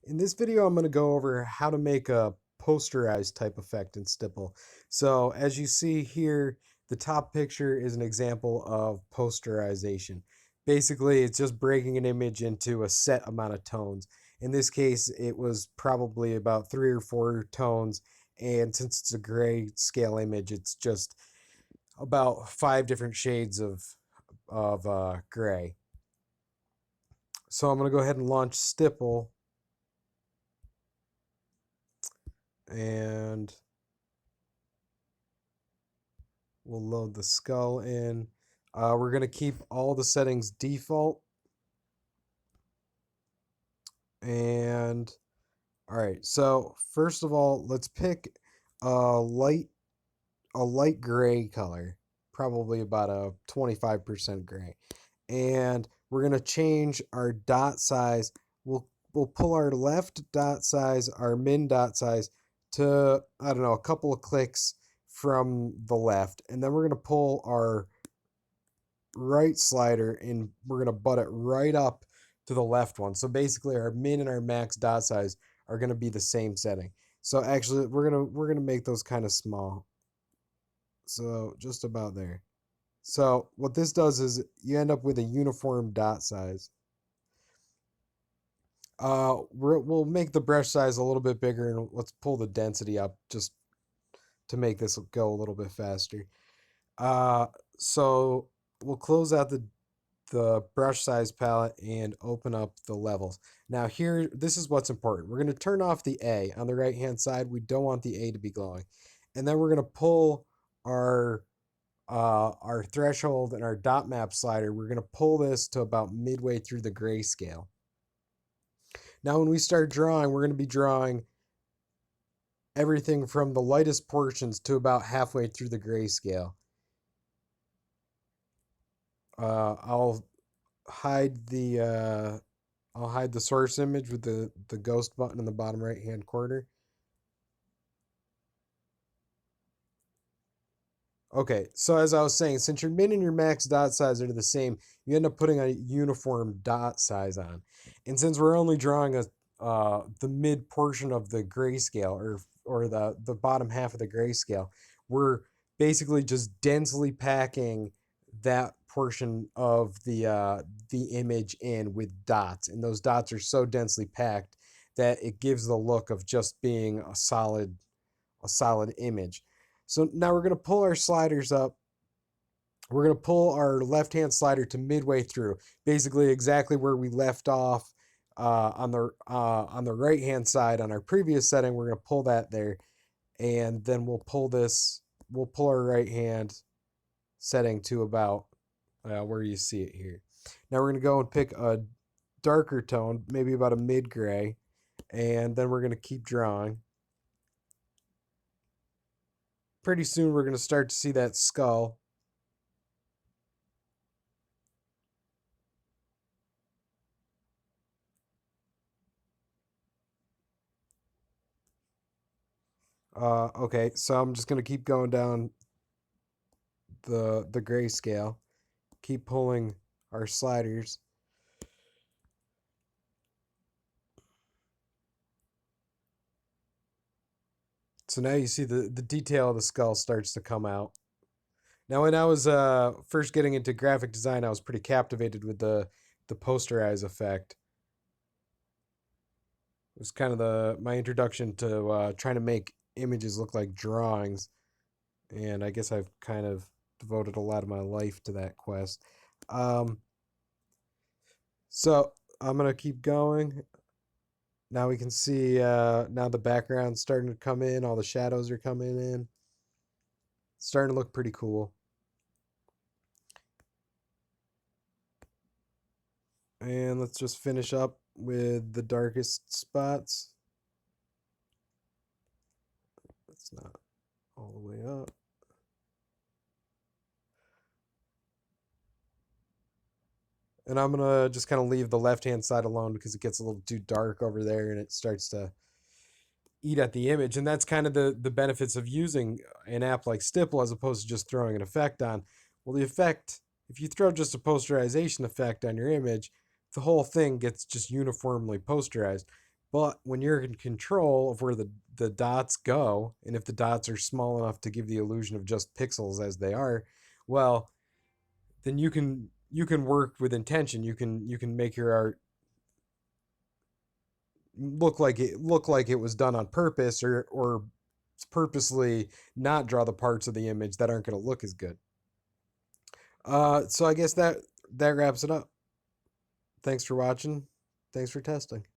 In this video, I'm going to go over how to make a posterized type effect in Stipple. So as you see here, the top picture is an example of posterization. Basically, it's just breaking an image into a set amount of tones. In this case, it was probably about 3 or 4 tones, and since it's a gray scale image, it's just about 5 different shades of gray. So I'm going to go ahead and launch Stipple, and we'll load the skull in. We're going to keep all the settings default. And all right, so first of all, let's pick a light gray color, probably about a 25% gray. And we're going to change our dot size. We'll pull our left dot size, our min dot size to, I don't know, a couple of clicks from the left. And then we're going to pull our right slider and we're going to butt it right up to the left one. So basically our min and our max dot size are going to be the same setting. So actually we're going to make those kind of small. So just about there. So what this does is you end up with a uniform dot size. We'll make the brush size a little bit bigger, and let's pull the density up just to make this go a little bit faster. So we'll close out the brush size palette and open up the levels. Now here, this is what's important. We're going to turn off the A on the right hand side. We don't want the A to be glowing. And then we're going to pull our threshold and our dot map slider. We're going to pull this to about midway through the grayscale. Now when we start drawing, we're going to be drawing everything from the lightest portions to about halfway through the grayscale. I'll hide the source image with the ghost button in the bottom right hand corner. Okay, so as I was saying, since your min and your max dot size are the same, you end up putting a uniform dot size on. And since we're only drawing the mid portion of the grayscale, or the bottom half of the grayscale, we're basically just densely packing that portion of the image in with dots, and those dots are so densely packed that it gives the look of just being a solid image. So now we're going to pull our sliders up. We're going to pull our left-hand slider to midway through, basically exactly where we left off on the right-hand side on our previous setting. We're going to pull that there, and then we'll pull our right-hand setting to about where you see it here. Now we're going to go and pick a darker tone, maybe about a mid-gray, and then we're going to keep drawing. Pretty soon we're going to start to see that skull. Okay, so I'm just going to keep going down the grayscale, keep pulling our sliders. So now you see the detail of the skull starts to come out. Now, when I was first getting into graphic design, I was pretty captivated with the posterize effect. It was kind of my introduction to trying to make images look like drawings, and I guess I've kind of devoted a lot of my life to that quest. So I'm gonna keep going. Now we can see now the background's starting to come in, all the shadows are coming in. It's starting to look pretty cool. And let's just finish up with the darkest spots. It's not all the way up. And I'm gonna just kind of leave the left-hand side alone because it gets a little too dark over there and it starts to eat at the image. And that's kind of the benefits of using an app like Stipple as opposed to just throwing an effect on. Well, the effect, if you throw just a posterization effect on your image, the whole thing gets just uniformly posterized. But when you're in control of where the dots go, and if the dots are small enough to give the illusion of just pixels as they are, well, then you can work with intention. You can make your art look like it was done on purpose, or purposely not draw the parts of the image that aren't going to look as good. So I guess that wraps it up. Thanks for watching. Thanks for testing.